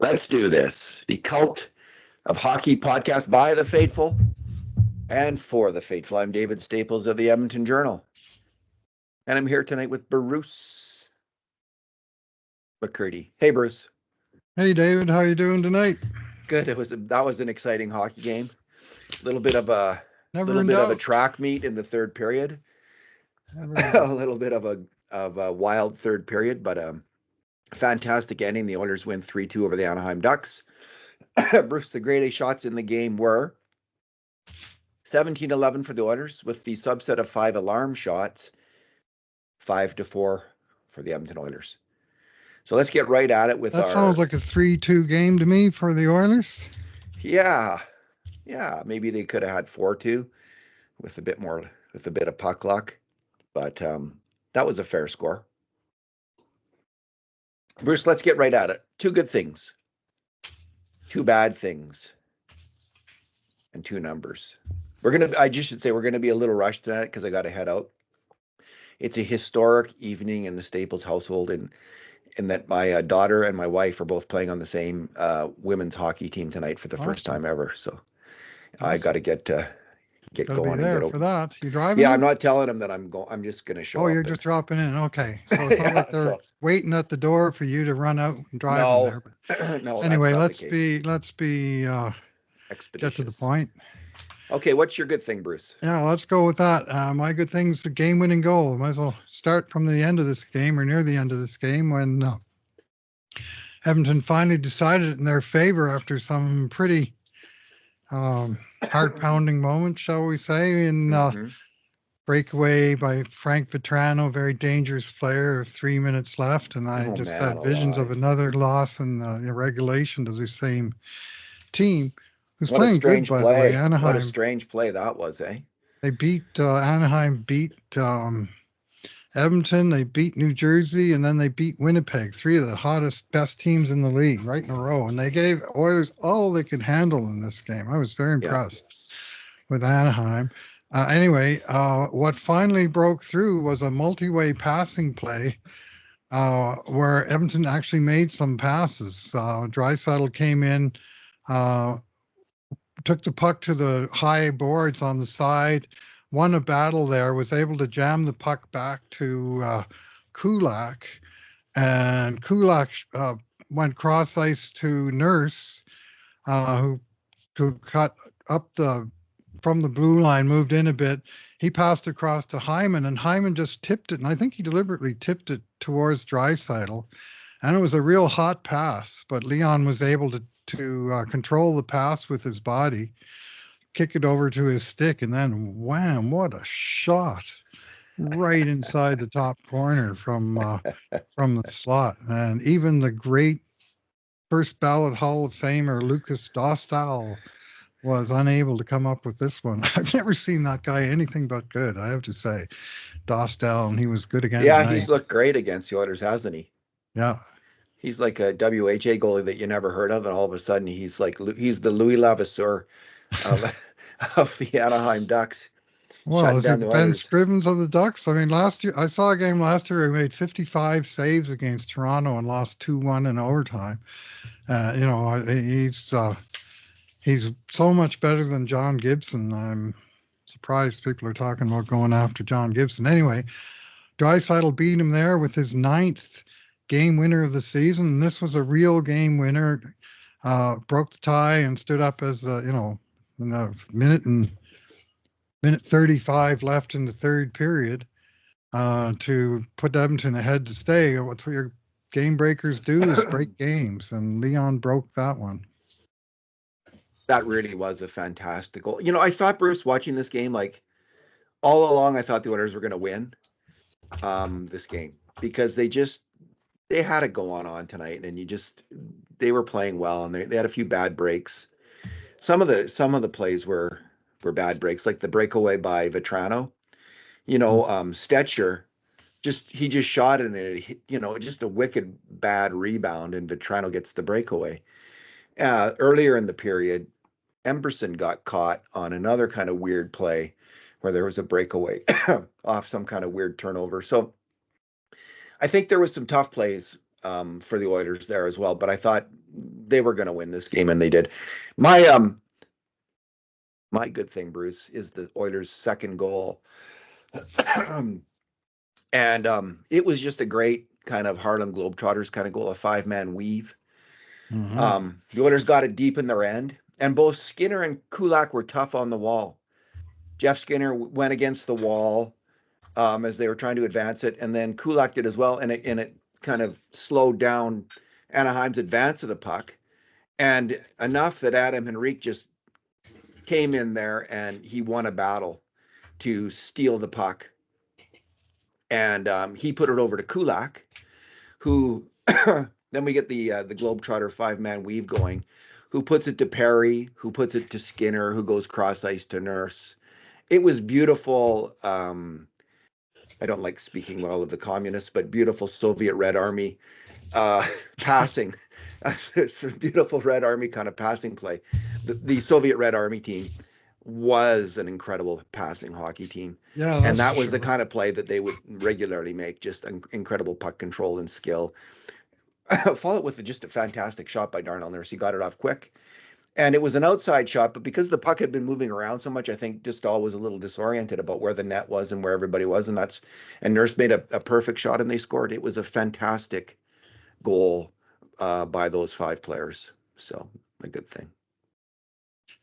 Let's do this. The Cult of Hockey podcast by the faithful and for the faithful. I'm David Staples of the Edmonton Journal. And I'm here tonight with Bruce McCurdy. Hey, Bruce. Hey, David. How you doing tonight? Good. That was an exciting hockey game. A little bit of a track meet in the third period. A little bit of a wild third period, but fantastic ending. The Oilers win 3-2 over the Anaheim Ducks. Bruce, the grade A shots in the game were 17-11 for the Oilers, with the subset of 5 alarm shots, 5-4 for the Edmonton Oilers. So let's get right at it with That sounds like a 3-2 game to me for the Oilers. Yeah. Maybe they could have had 4-2 with a bit of puck luck, but that was a fair score. Bruce, let's get right at it. 2 good things, 2 bad things, and 2 numbers. I just should say we're gonna be a little rushed tonight because I got to head out. It's a historic evening in the Staples household, in that my daughter and my wife are both playing on the same women's hockey team tonight for the first time ever. So I got to get going and get over for that. You driving? Yeah, I'm not telling them that I'm going. I'm just going to show up. Oh, you're just dropping in. Okay, so it's not like they're waiting at the door for you to run out and drive them there. No. Anyway, let's be expeditious. Get to the point. Okay, what's your good thing, Bruce? Yeah, let's go with that. My good thing's the game-winning goal. Might as well start from the end of this game or near the end of this game when Edmonton finally decided in their favor after some pretty heart-pounding moments, shall we say, in breakaway by Frank Vetrano, very dangerous player, 3 minutes left, and I had visions of another loss in the regulation to the same team. Who's playing good, by the way, Anaheim. What a strange play that was, eh? They beat Anaheim, beat Edmonton, they beat New Jersey, and then they beat Winnipeg, 3 of the hottest, best teams in the league right in a row. And they gave Oilers all they could handle in this game. I was very impressed with Anaheim. Anyway, what finally broke through was a multi-way passing play where Edmonton actually made some passes. Draisaitl came in, took the puck to the high boards on the side, won a battle there, was able to jam the puck back to Kulak, and Kulak went cross ice to Nurse, who cut up from the blue line, moved in a bit. He passed across to Hyman, and Hyman just tipped it, and I think he deliberately tipped it towards Draisaitl, and it was a real hot pass, but Leon was able to control the pass with his body, kick it over to his stick, and then wham, what a shot right inside the top corner from the slot. And even the great first ballot Hall of Famer Lucas Dostal was unable to come up with this one. I've never seen that guy anything but good, I have to say. Dostal, and he was good again tonight. He's looked great against the Oilers, hasn't he? Yeah. He's like a WHA goalie that you never heard of, and all of a sudden he's the Louis Levasseur of the Anaheim Ducks. Well, is it Ben Scrivens of the Ducks? I mean, last year I saw a game last year he made 55 saves against Toronto and lost 2-1 in overtime. He's so much better than John Gibson. I'm surprised people are talking about going after John Gibson. Anyway, Draisaitl beat him there with his 9th game winner of the season. And this was a real game winner. Broke the tie and stood up as in the minute 35 left in the third period to put Edmonton ahead to stay. What your game breakers do is break games, and Leon broke that one. That really was a fantastic goal. I thought, Bruce, watching this game, like all along, I thought the Oilers were going to win this game because they had to go on tonight, and they were playing well, and they had a few bad breaks. Some of the plays were bad breaks, like the breakaway by Vetrano. Stetcher he just shot it, and it just a wicked bad rebound, and Vetrano gets the breakaway. Earlier in the period, Emberson got caught on another kind of weird play where there was a breakaway off some kind of weird turnover. So I think there was some tough plays for the Oilers there as well, but I thought were going to win this game, and they did. My good thing, Bruce, is the Oilers' second goal. And it was just a great kind of Harlem Globetrotters kind of goal, a 5-man weave. The Oilers got it deep in their end, and both Skinner and Kulak were tough on the wall. Jeff Skinner went against the wall as they were trying to advance it, and then Kulak did as well, and it kind of slowed down Anaheim's advance of the puck, and enough that Adam Henrique just came in there and he won a battle to steal the puck, and he put it over to Kulak, who then we get the Globetrotter 5-man weave going, who puts it to Perry, who puts it to Skinner, who goes cross ice to Nurse. It was beautiful. I don't like speaking well of the communists, but beautiful Soviet Red Army passing. It's a beautiful Red Army kind of passing play. The Soviet Red Army team was an incredible passing hockey team. Yeah, and that was the kind of play that they would regularly make, just incredible puck control and skill. Followed with just a fantastic shot by Darnell Nurse. He got it off quick. And it was an outside shot, but because the puck had been moving around so much, I think Distal was a little disoriented about where the net was and where everybody was. And Nurse made a perfect shot and they scored. It was a fantastic goal by those 5 players. So a good thing.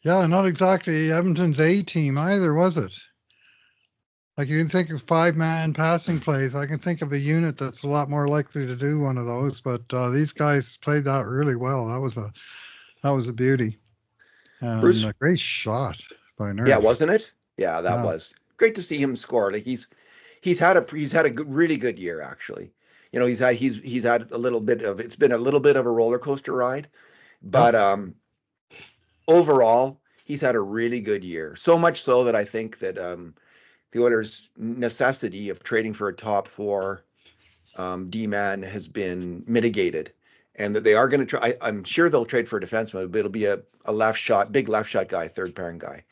Yeah, not exactly Edmonton's A team either, was it? Like you can think of 5-man passing plays. I can think of a unit that's a lot more likely to do one of those, but these guys played that really well. That was a beauty. And Bruce, a great shot by Nurse. yeah, wasn't it? Yeah, that was great to see him score. Like he's had a really good year, actually. You know, he's had a little bit of, it's been a little bit of a roller coaster ride, but overall he's had a really good year. So much so that I think that the Oilers' necessity of trading for a top 4 D-man has been mitigated, and that they are going to try. I'm sure they'll trade for a defenseman, but it'll be a big left shot guy, third pairing guy,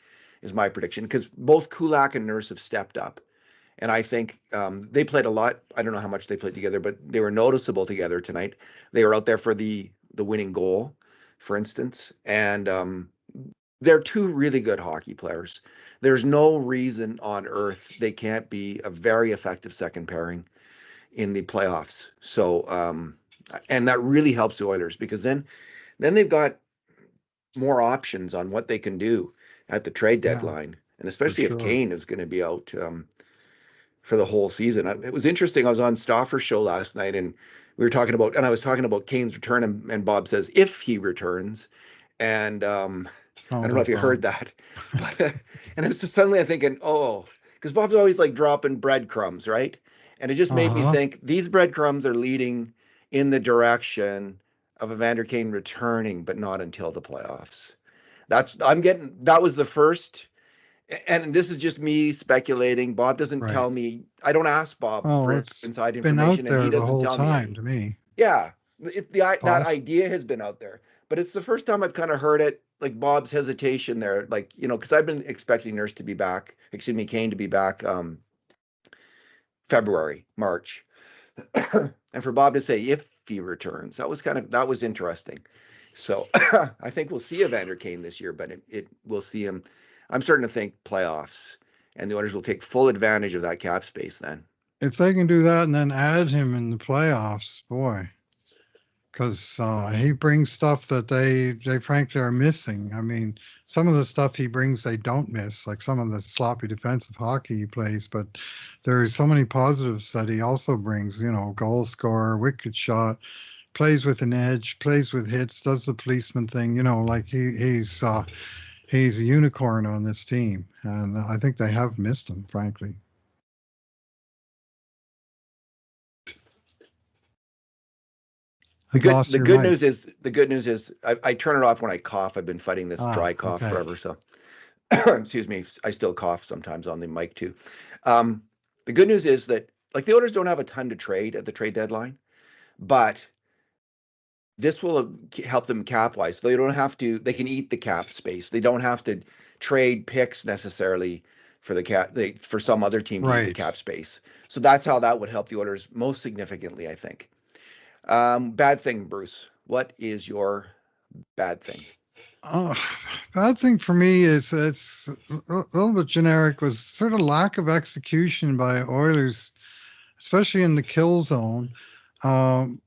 is my prediction. Because both Kulak and Nurse have stepped up, and I think they played a lot. I don't know how much they played together, but they were noticeable together tonight. They were out there for the winning goal, for instance, and they're 2 really good hockey players. There's no reason on earth they can't be a very effective second pairing in the playoffs. So, and that really helps the Oilers, because then they've got more options on what they can do at the trade deadline, and especially if Kane is going to be out for the whole season. It was interesting. I was on Stauffer's show last night, and I was talking about Kane's return, and Bob says if he returns, and I don't know if you heard that, but, and it's just suddenly I'm thinking, because Bob's always like dropping breadcrumbs, right? And it just made me think these breadcrumbs are leading in the direction of Evander Kane returning, but not until the playoffs. That was the first, and this is just me speculating. Bob doesn't tell me. I don't ask Bob for inside information, and he doesn't tell me. To me. Yeah, that idea has been out there, but it's the first time I've kind of heard it. Like Bob's hesitation there, like, you know, because I've been expecting Kane to be back February, March, and for Bob to say if he returns, that was interesting. So I think we'll see Evander Kane this year, but we'll see him. I'm starting to think playoffs, and the Oilers will take full advantage of that cap space then. If they can do that and then add him in the playoffs, boy, because he brings stuff that they frankly are missing. I mean, some of the stuff he brings they don't miss, like some of the sloppy defensive hockey he plays, but there are so many positives that he also brings, you know, goal scorer, wicked shot, plays with an edge, plays with hits, does the policeman thing, you know, like he's a unicorn on this team, and I think they have missed him, frankly. The good news is I turn it off when I cough. I've been fighting this dry cough forever, so excuse me. I still cough sometimes on the mic too. The good news is that, like, the Oilers don't have a ton to trade at the trade deadline, but this will help them cap wise. They don't have to. They can eat the cap space. They don't have to trade picks necessarily for the cap. For some other team to eat the cap space. So that's how that would help the Oilers most significantly, I think. Bad thing, Bruce. What is your Bad thing. Uh, Bad thing for me is it's a little bit generic, was sort of lack of execution by Oilers, especially in the kill zone. Um,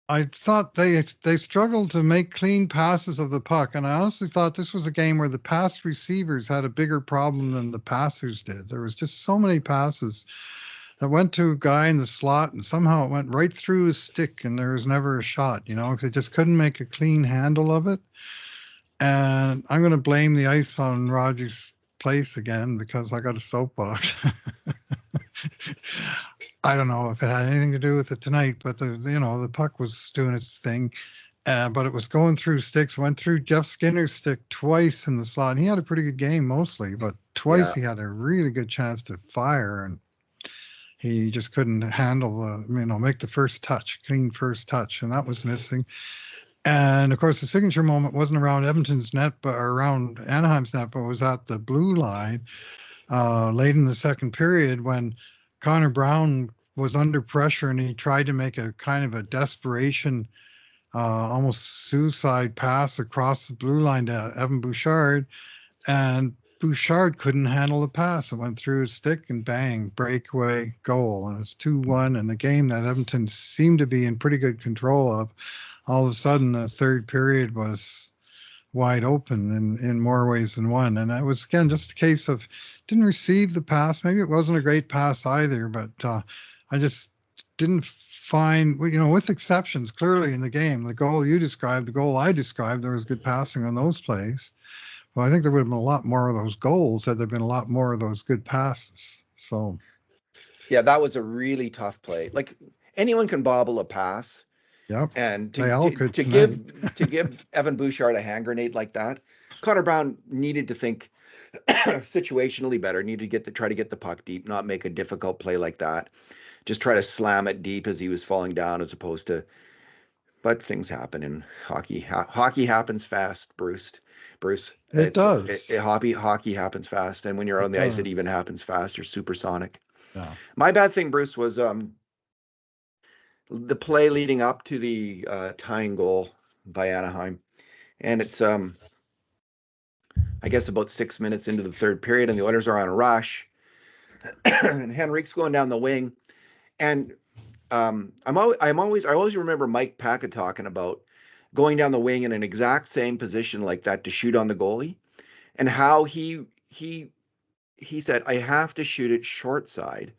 I thought they struggled to make clean passes of the puck, and I honestly thought this was a game where the pass receivers had a bigger problem than the passers did. There was just so many passes that went to a guy in the slot, and somehow it went right through his stick, and there was never a shot. Because they just couldn't make a clean handle of it. And I'm going to blame the ice on Rogers' place again because I got a soapbox. I don't know if it had anything to do with it tonight, but the puck was doing its thing, but it was going through sticks. Went through Jeff Skinner's stick twice in the slot. And he had a pretty good game mostly, but twice Yeah. he had a really good chance to fire, and he just couldn't handle make the first touch, clean first touch, and that was missing. And of course, the signature moment wasn't around Edmonton's net, but around Anaheim's net, but was at the blue line late in the second period when Connor Brown was under pressure and he tried to make a kind of a desperation, almost suicide pass across the blue line to Evan Bouchard, and Bouchard couldn't handle the pass. It went through his stick and bang, breakaway goal. And it's 2-1 in the game that Edmonton seemed to be in pretty good control of. All of a sudden, the third period was wide open in more ways than one. And it was, again, just a case of didn't receive the pass. Maybe it wasn't a great pass either, but I just didn't find, with exceptions, clearly in the game, the goal you described, the goal I described, there was good passing on those plays. Well, I think there would have been a lot more of those goals had there been a lot more of those good passes. So, Yeah, that was a really tough play. Like anyone can bobble a pass, yep, and they all could to tonight. give Evan Bouchard a hand grenade like that, Connor Brown needed to think situationally better. Needed to try to get the puck deep, not make a difficult play like that. Just try to slam it deep as he was falling down, as opposed to. But things happen in hockey. Hockey happens fast, Bruce. It does. Hockey happens fast, and when you're It on the ice, does. it even happens fast. You're supersonic. Yeah. My bad thing, Bruce, was the play leading up to the tying goal by Anaheim, and it's I guess about 6 minutes into the third period, and the Oilers are on a rush, and Henrique's going down the wing, and I always remember Mike Paca talking about going down the wing in an exact same position like that to shoot on the goalie, and how he said, I have to shoot it short side,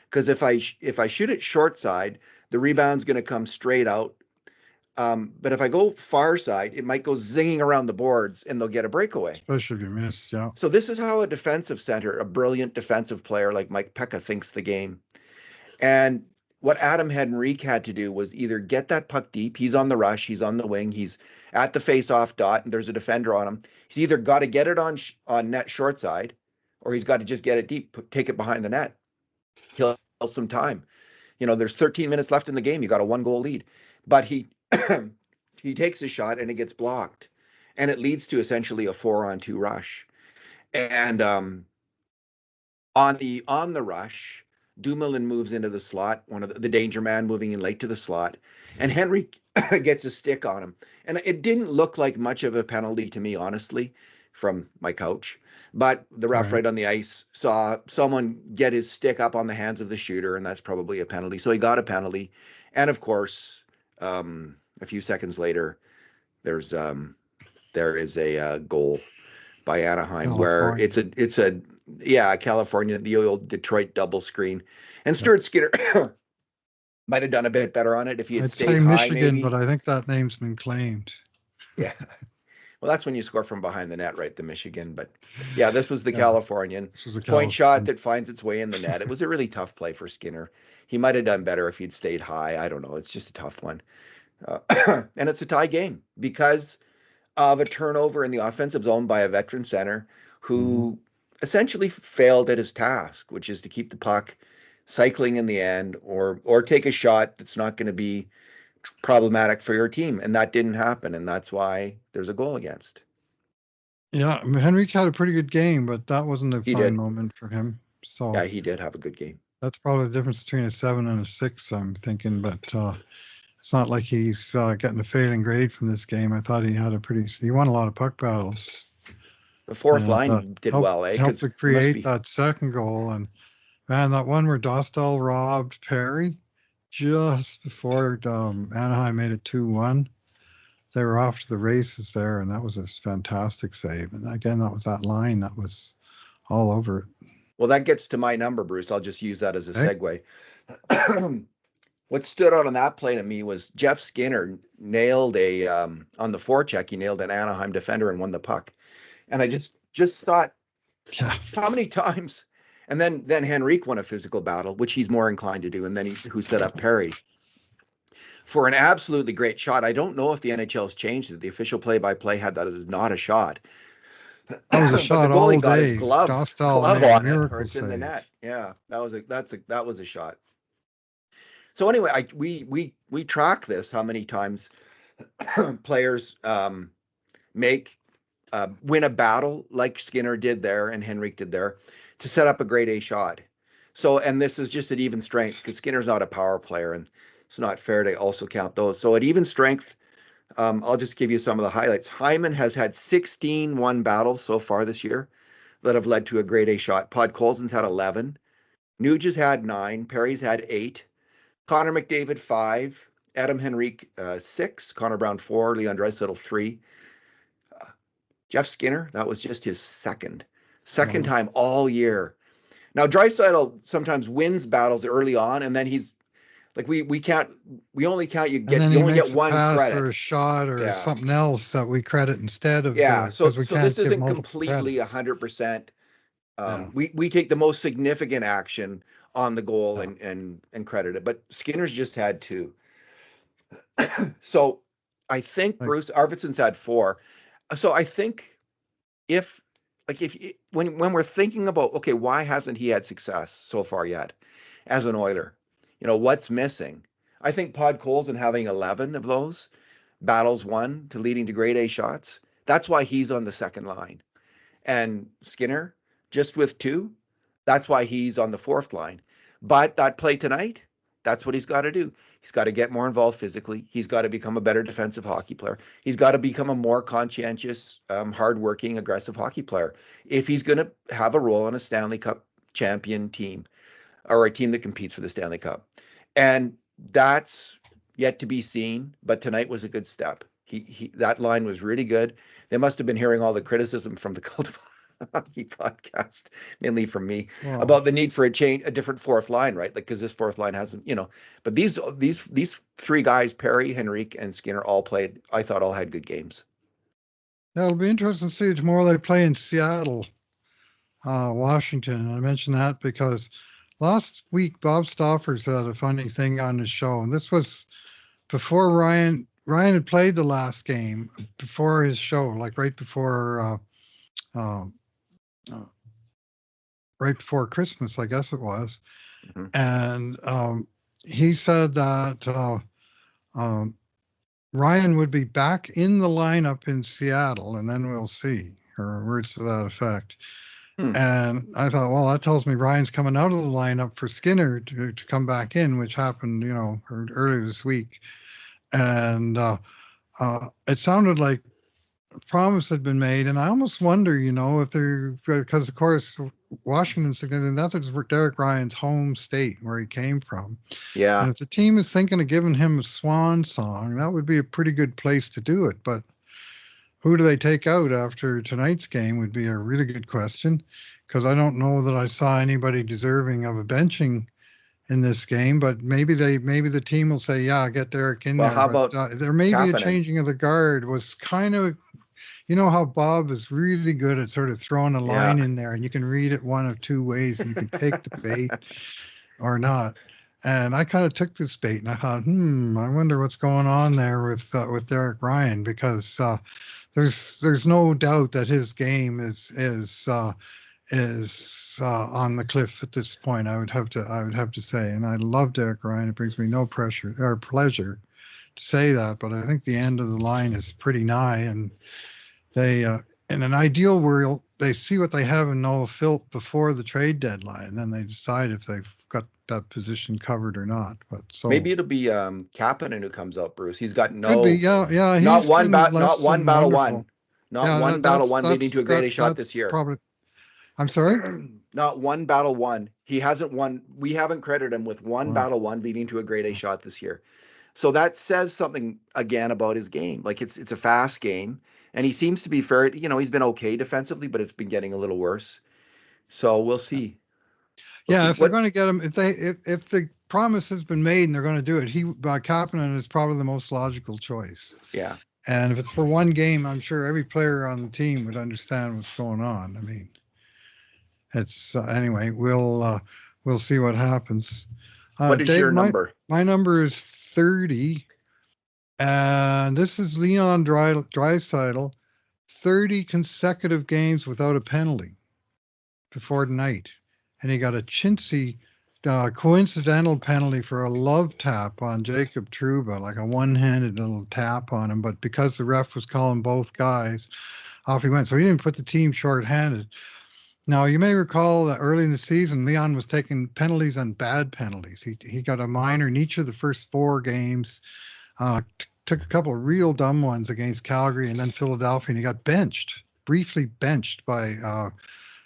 because if I shoot it short side, the rebound's going to come straight out. But if I go far side, it might go zinging around the boards and they'll get a breakaway. Especially if you miss, yeah. So this is how a defensive center, a brilliant defensive player like Mike Pekka, thinks the game. And what Adam Henrique had to do was either get that puck deep. He's on the rush. He's on the wing. He's at the face-off dot, and there's a defender on him. He's either got to get it on net short side, or he's got to just get it deep, take it behind the net. He'll have some time. There's 13 minutes left in the game. You got a 1-goal lead, but he he takes a shot and it gets blocked, and it leads to essentially a 4-on-2 rush. And on the rush, Dumoulin moves into the slot, one of the danger man moving in late to the slot, and Henry gets a stick on him. And it didn't look like much of a penalty to me, honestly, from my couch. But the ref right on the ice saw someone get his stick up on the hands of the shooter, and that's probably a penalty. So he got a penalty. And of course, a few seconds later, there is a goal by Anaheim, where it's a California, the old Detroit double screen, and Stuart Skinner might have done a bit better on it if he had stayed high. Michigan, maybe. But I think that name's been claimed. Yeah. Well, that's when you score from behind the net, right? The Michigan, but yeah, this was the Californian. This was a point shot that finds its way in the net. It was a really tough play for Skinner. He might have done better if he'd stayed high. I don't know. It's just a tough one, and it's a tie game because of a turnover in the offensive zone by a veteran center who essentially failed at his task, which is to keep the puck cycling in the end, or take a shot that's not going to be problematic for your team. And that didn't happen, and that's why there's a goal against. Yeah, Henrique had a pretty good game, but that wasn't a fine moment for him. So yeah, he did have a good game. That's probably the difference between a 7 and a 6, I'm thinking. But it's not like he's getting a failing grade from this game. I thought he won a lot of puck battles. The fourth And line did well, eh? helped Because to it must create be. that second goal. And man, that one where Dostal robbed Perry just before Anaheim made it 2-1. They were off to the races there, and that was a fantastic save. And again, that was that line that was all over it. Well, that gets to my number, Bruce. I'll just use that as a Hey? segue. What stood out on that play to me was Jeff Skinner nailed on the forecheck. He nailed an Anaheim defender and won the puck. And I just thought, Yeah. how many times? And then Henrique won a physical battle, which he's more inclined to do, and then who set up Perry for an absolutely great shot. I don't know if the NHL has changed it. The official play-by-play had that as not a shot. That was a But the shot goalie all got his day. glove Dostal made a on it, or miracle it's in the save. net. Yeah, that was a shot. So anyway, we track this, how many times players win a battle like Skinner did there and Henrique did there to set up a grade A shot. So, and this is just at even strength because Skinner's not a power player, and it's not fair to also count those. So at even strength, I'll just give you some of the highlights. Hyman has had 16 won battles so far this year that have led to a grade A shot. Podkolzin's had 11. Nuge has had 9. Perry's had 8. Connor McDavid 5. Adam Henrique 6. Connor Brown 4. Leon Draisaitl 3. Jeff Skinner, that was just his second time all year. Now Draisaitl sometimes wins battles early on, and then he's like we only count you only get one pass credit or a shot or something else that we credit instead of so because we can't this give isn't multiple completely credits. 100%. We take the most significant action on the goal and credit it, but Skinner's just had 2. So I think Bruce Arvidsson's had 4. So I think if when we're thinking about, okay, why hasn't he had success so far yet as an Oiler? What's missing? I think Podkolzin having 11 of those battles won to leading to grade A shots. That's why he's on the second line. And Skinner just with 2. That's why he's on the fourth line. But that play tonight, that's what he's got to do. He's got to get more involved physically. He's got to become a better defensive hockey player. He's got to become a more conscientious, hardworking, aggressive hockey player if he's going to have a role on a Stanley Cup champion team or a team that competes for the Stanley Cup. And that's yet to be seen, but tonight was a good step. That line was really good. They must have been hearing all the criticism from the Cult of Hockey podcast, mainly from me, about the need for a different fourth line, right? Like, because this fourth line hasn't, but these 3 guys, Perry, Henrique, and Skinner, all played, I thought all had good games. Yeah, it'll be interesting to see tomorrow they play in Seattle, Washington. I mentioned that because last week Bob Stoffers had a funny thing on his show, and this was before Ryan had played the last game before his show, like right before Christmas, I guess it was. Mm-hmm. And he said that Ryan would be back in the lineup in Seattle, and then we'll see, or words to that effect. And I thought, well, that tells me Ryan's coming out of the lineup for Skinner to come back in, which happened, earlier this week. And it sounded like a promise had been made. And I almost wonder, if they're, because of course, Washington's significant. That's Derek Ryan's home state where he came from. Yeah. And if the team is thinking of giving him a swan song, that would be a pretty good place to do it. But who do they take out after tonight's game would be a really good question, because I don't know that I saw anybody deserving of a benching in this game. But maybe the team will say, yeah, get Derek in there. How but about there may be a Kapanen? changing of the guard was kind of, how Bob is really good at sort of throwing a line in there, and you can read it one of 2 ways, and you can take the bait or not. And I kind of took this bait, and I thought, I wonder what's going on there with Derek Ryan, because there's no doubt that his game is on the cliff at this point. I would have to say, and I love Derek Ryan. It brings me no pressure or pleasure to say that, but I think the end of the line is pretty nigh, and they in an ideal world they see what they have in Noah Philp before the trade deadline, and then they decide if they've got that position covered or not. But so Maybe it'll be Kapanen who comes out, Bruce. He's got could be, yeah. not He's one been not less one than battle wonderful. won. Not Yeah, one battle won leading to a grade A shot this that's year. probably. I'm sorry. Not one battle won. He hasn't won. We haven't credited him with one Wow. battle won leading to a grade A shot this year. So that says something again about his game. Like it's a fast game, and he seems to be fair. He's been okay defensively, but it's been getting a little worse. So we'll see. Yeah, if they're going to get him, if the promise has been made and they're going to do it, Kapanen is probably the most logical choice. Yeah. And if it's for one game, I'm sure every player on the team would understand what's going on. I mean, it's anyway. We'll see what happens. What is Dave, your number? My number is 30, and this is Leon Draisaitl, 30 consecutive games without a penalty before tonight, and he got a chintzy coincidental penalty for a love tap on Jacob Trouba, like a one-handed little tap on him, but because the ref was calling both guys, off he went. So he didn't put the team short-handed. Now, you may recall that early in the season, Leon was taking penalties on bad penalties. He got a minor in each of the first 4 games, took a couple of real dumb ones against Calgary and then Philadelphia, and he got briefly benched by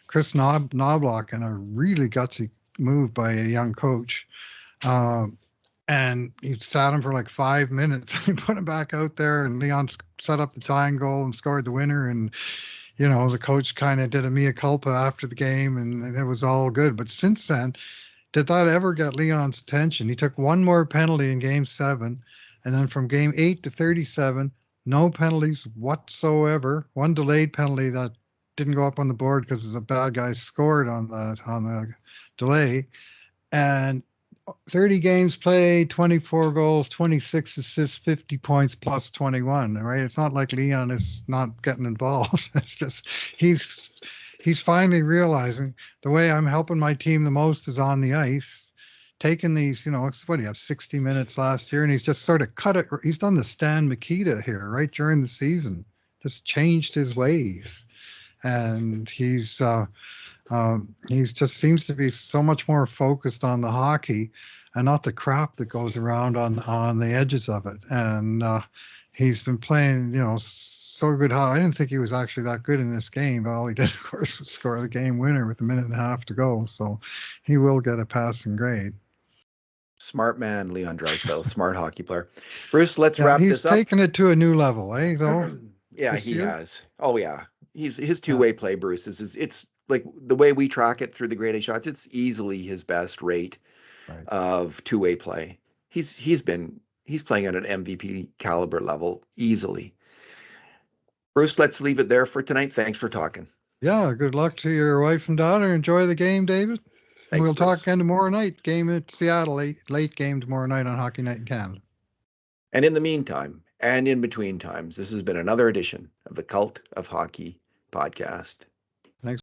Chris Knobloch in a really gutsy move by a young coach. And he sat him for like 5 minutes. He put him back out there, and Leon set up the tying goal and scored the winner. And the coach kind of did a mea culpa after the game, and it was all good. But since then, did that ever get Leon's attention? He took one more penalty in Game 7, and then from Game 8 to 37, no penalties whatsoever. One delayed penalty that didn't go up on the board because the bad guy scored on the delay. And 30 games played, 24 goals, 26 assists, 50 points plus 21, right? It's not like Leon is not getting involved. It's just he's finally realizing the way I'm helping my team the most is on the ice, taking these, it's what he had 60 minutes last year, and he's just sort of cut it. He's done the Stan Mikita here, right, during the season, just changed his ways. And he's just seems to be so much more focused on the hockey and not the crap that goes around on the edges of it. And he's been playing, so good. I didn't think he was actually that good in this game, but all he did, of course, was score the game winner with 1.5 minutes to go. So he will get a passing grade. Smart man, Leon Draisaitl, smart hockey player. Bruce, let's wrap this up. He's taken it to a new level, though. Yeah, he has. Oh yeah, his two-way play, Bruce, it's like the way we track it through the grade A shots. It's easily his best rate of two-way play. He's playing at an MVP caliber level easily. Bruce, let's leave it there for tonight. Thanks for talking. Yeah, good luck to your wife and daughter. Enjoy the game, David. Thanks, and we'll Bruce. talk again tomorrow night. Game at Seattle, late game tomorrow night on Hockey Night in Canada. And in the meantime, and in between times, this has been another edition of the Cult of Hockey podcast.